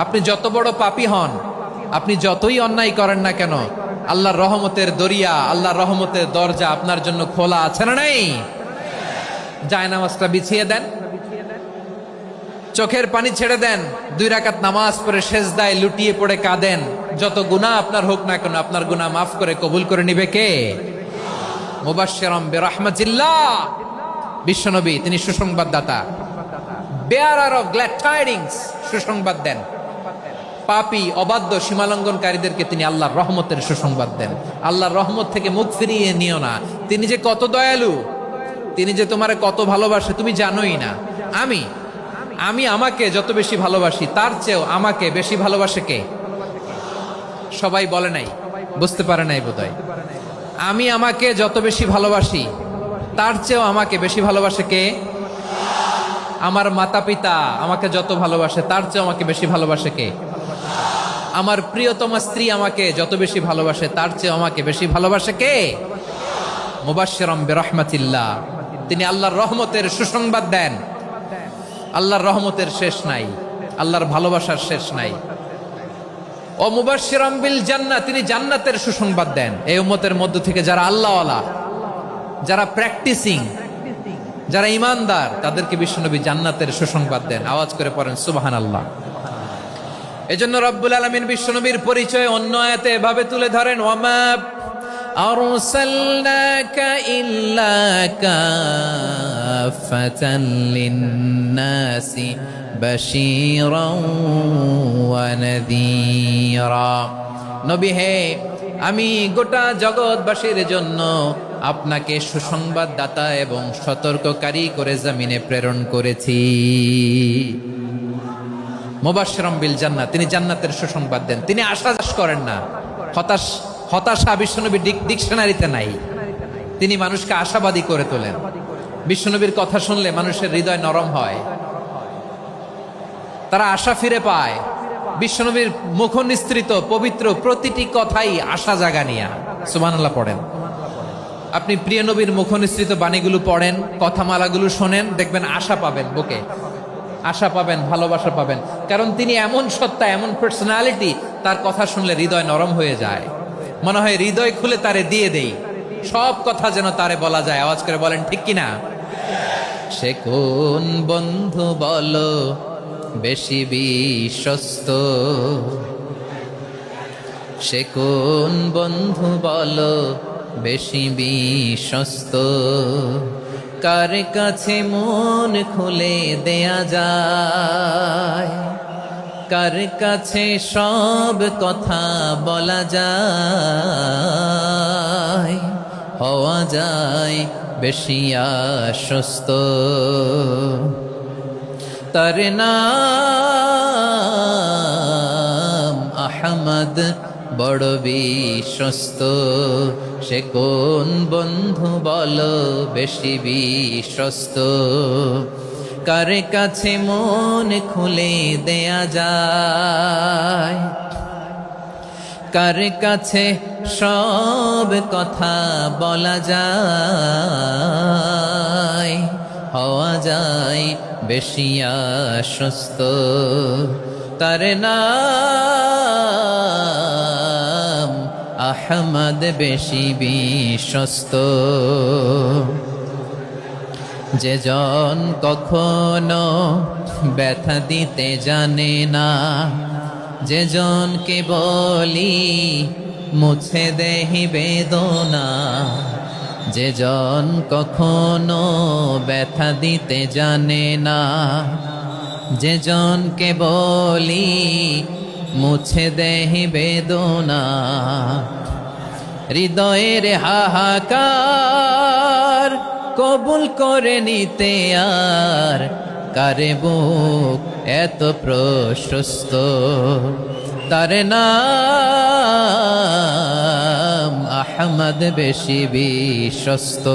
আপনি যত বড় পাপী হন, আপনি যতই অন্যায় করেন না কেন, আল্লাহর রহমতের দরিয়া, আল্লাহর রহমতের দরজা আপনার জন্য খোলা আছে না নাই? জায়নামাজটা বিছিয়ে দেন, চোখের পানি ছেড়ে দেন, 2 রাকাত নামাজ পড়ে সেজদায় লুটিয়ে পড়ে কাঁদেন। যত গুনাহ আপনার হোক না কেন, আপনার গুনাহ মাফ করে কবুল করে নিবে কে? মুবাশশিরাম বিরহমাতিল্লাহ, বিশ্বনবী তিনি সুসংবাদদাতা, বেয়ারার অফ গ্ল্যাড টাইডিংস, সুসংবাদ দেন। পাপী অবাধ্য সীমালঙ্ঘনকারীদেরকে তিনি আল্লাহর রহমতের সুসংবাদ দেন। আল্লাহর রহমত থেকে মুখ ফিরিয়ে নিও না। তিনি যে কত দয়ালু, তিনি যে তোমারে কত ভালোবাসে তুমি জানোই না। আমি আমাকে যত বেশি ভালোবাসি তার চেয়েও আমাকে বেশি ভালোবাসে কে? সবাই বলে নাই, বুঝতে পারে নাই বোধহয়। আমি আমাকে যত বেশি ভালোবাসি তার চেয়েও আমাকে বেশি ভালোবাসে কে? আমার মাতা পিতা আমাকে যত ভালোবাসে তার চেয়েও আমাকে বেশি ভালোবাসে কে? আমার প্রিয়তমা স্ত্রী আমাকে যত বেশি ভালোবাসে তার চেয়েও আমাকে বেশি ভালোবাসে কে? মুবাশশিরাম বিরহমাতিল্লাহ, তিনি আল্লাহর রহমতের সুসংবাদ দেন। আল্লাহর রহমতের শেষ নাই, আল্লাহর ভালোবাসার শেষ নাই। ও মুবাশশিরাম বিল জান্নাহ, তিনি জান্নাতের সুসংবাদ দেন। এই উম্মতের মধ্য থেকে যারা আল্লাহওয়ালা, যারা প্র্যাকটিসিং, যারা ইমানদার, তাদেরকে বিশ্বনবী জান্নাতের সুসংবাদ দেন। আওয়াজ করে পড়েন সুবহানাল্লাহ। এজন্য রব্বুল আলামিন বিশ্বনবীর পরিচয় অন্য আয়াতে এভাবে তুলে ধরেন, ওয়ামা আরসালনাকা ইল্লা কাফাতান লিন্নাসি বাশীরাও ওয়া নাযীরা। নবী হে, আমি গোটা জগৎবাসীর জন্য আপনাকে সুসংবাদদাতা এবং সতর্ককারী করে জমিনে প্রেরণ করেছি। মুবাশশিরাম বিল জান্নাহ, তিনি জান্নাতের সুসংবাদ দেন। তিনি আশা করেন না। হতাশা বিশ্বনবীর ডিকশনারিতে নাই। তিনি মানুষকে আশাবাদী করে তোলেন। বিশ্বনবীর কথা শুনলে মানুষের হৃদয় নরম হয়, তারা আশা ফিরে পায়। বিশ্বনবীর মুখ নিঃসৃত পবিত্র প্রতিটি কথাই আশা জাগানিয়া। সুবহানাল্লাহ পড়েন। আপনি প্রিয় নবীর মুখ নিঃসৃত বাণীগুলো পড়েন, কথামালাগুলো শোনেন, দেখবেন আশা পাবেন, বুকে আশা পাবেন, ভালোবাসা পাবেন। কারণ তিনি এমন সত্তা, এমন পার্সোনালিটি, তার কথা শুনলে হৃদয় নরম হয়ে যায়। মনে হয় হৃদয় খুলে তারে দিয়ে দেই, সব কথা যেন তারে বলা যায়। আওয়াজ করে বলেন ঠিক কিনা? সে কোন বন্ধু বলো বেশি বিশ্বস্ত? সে কোন বন্ধু বলো বেশি বিশ্বস্ত? কার কাছে মন খুলে দেয়া যায়? কার কাছে সব কথা বলা যায়? হওয়া যায় বেশি আশ্বস্ত। তার নাম আহমদ, বড় বিশ্বস্ত। সে কোন বন্ধু বলো বেশি বিশ্বস্ত? কার কাছে মন খুলে দেয়া যায়? কার কাছে সব কথা বলা যায়? হওয়া যায় বেশি আশ্বস্ত। তার নাম আহমদ, বেশি বিশ্বস্ত। যে জন কখনো ব্যথা দিতে জানে না, যে জনকে বলি মুছে দেহি বেদনা, যে জন কখনো ব্যথা দিতে জানে না, যে জনকে বলি মুছে দেহি বেদনা, হৃদয়ের হাহাকার কবুল করে নিতে আর কারে বুক এত প্রশস্ত? তার নাম আহমদ, বেশি বিশ্বস্ত।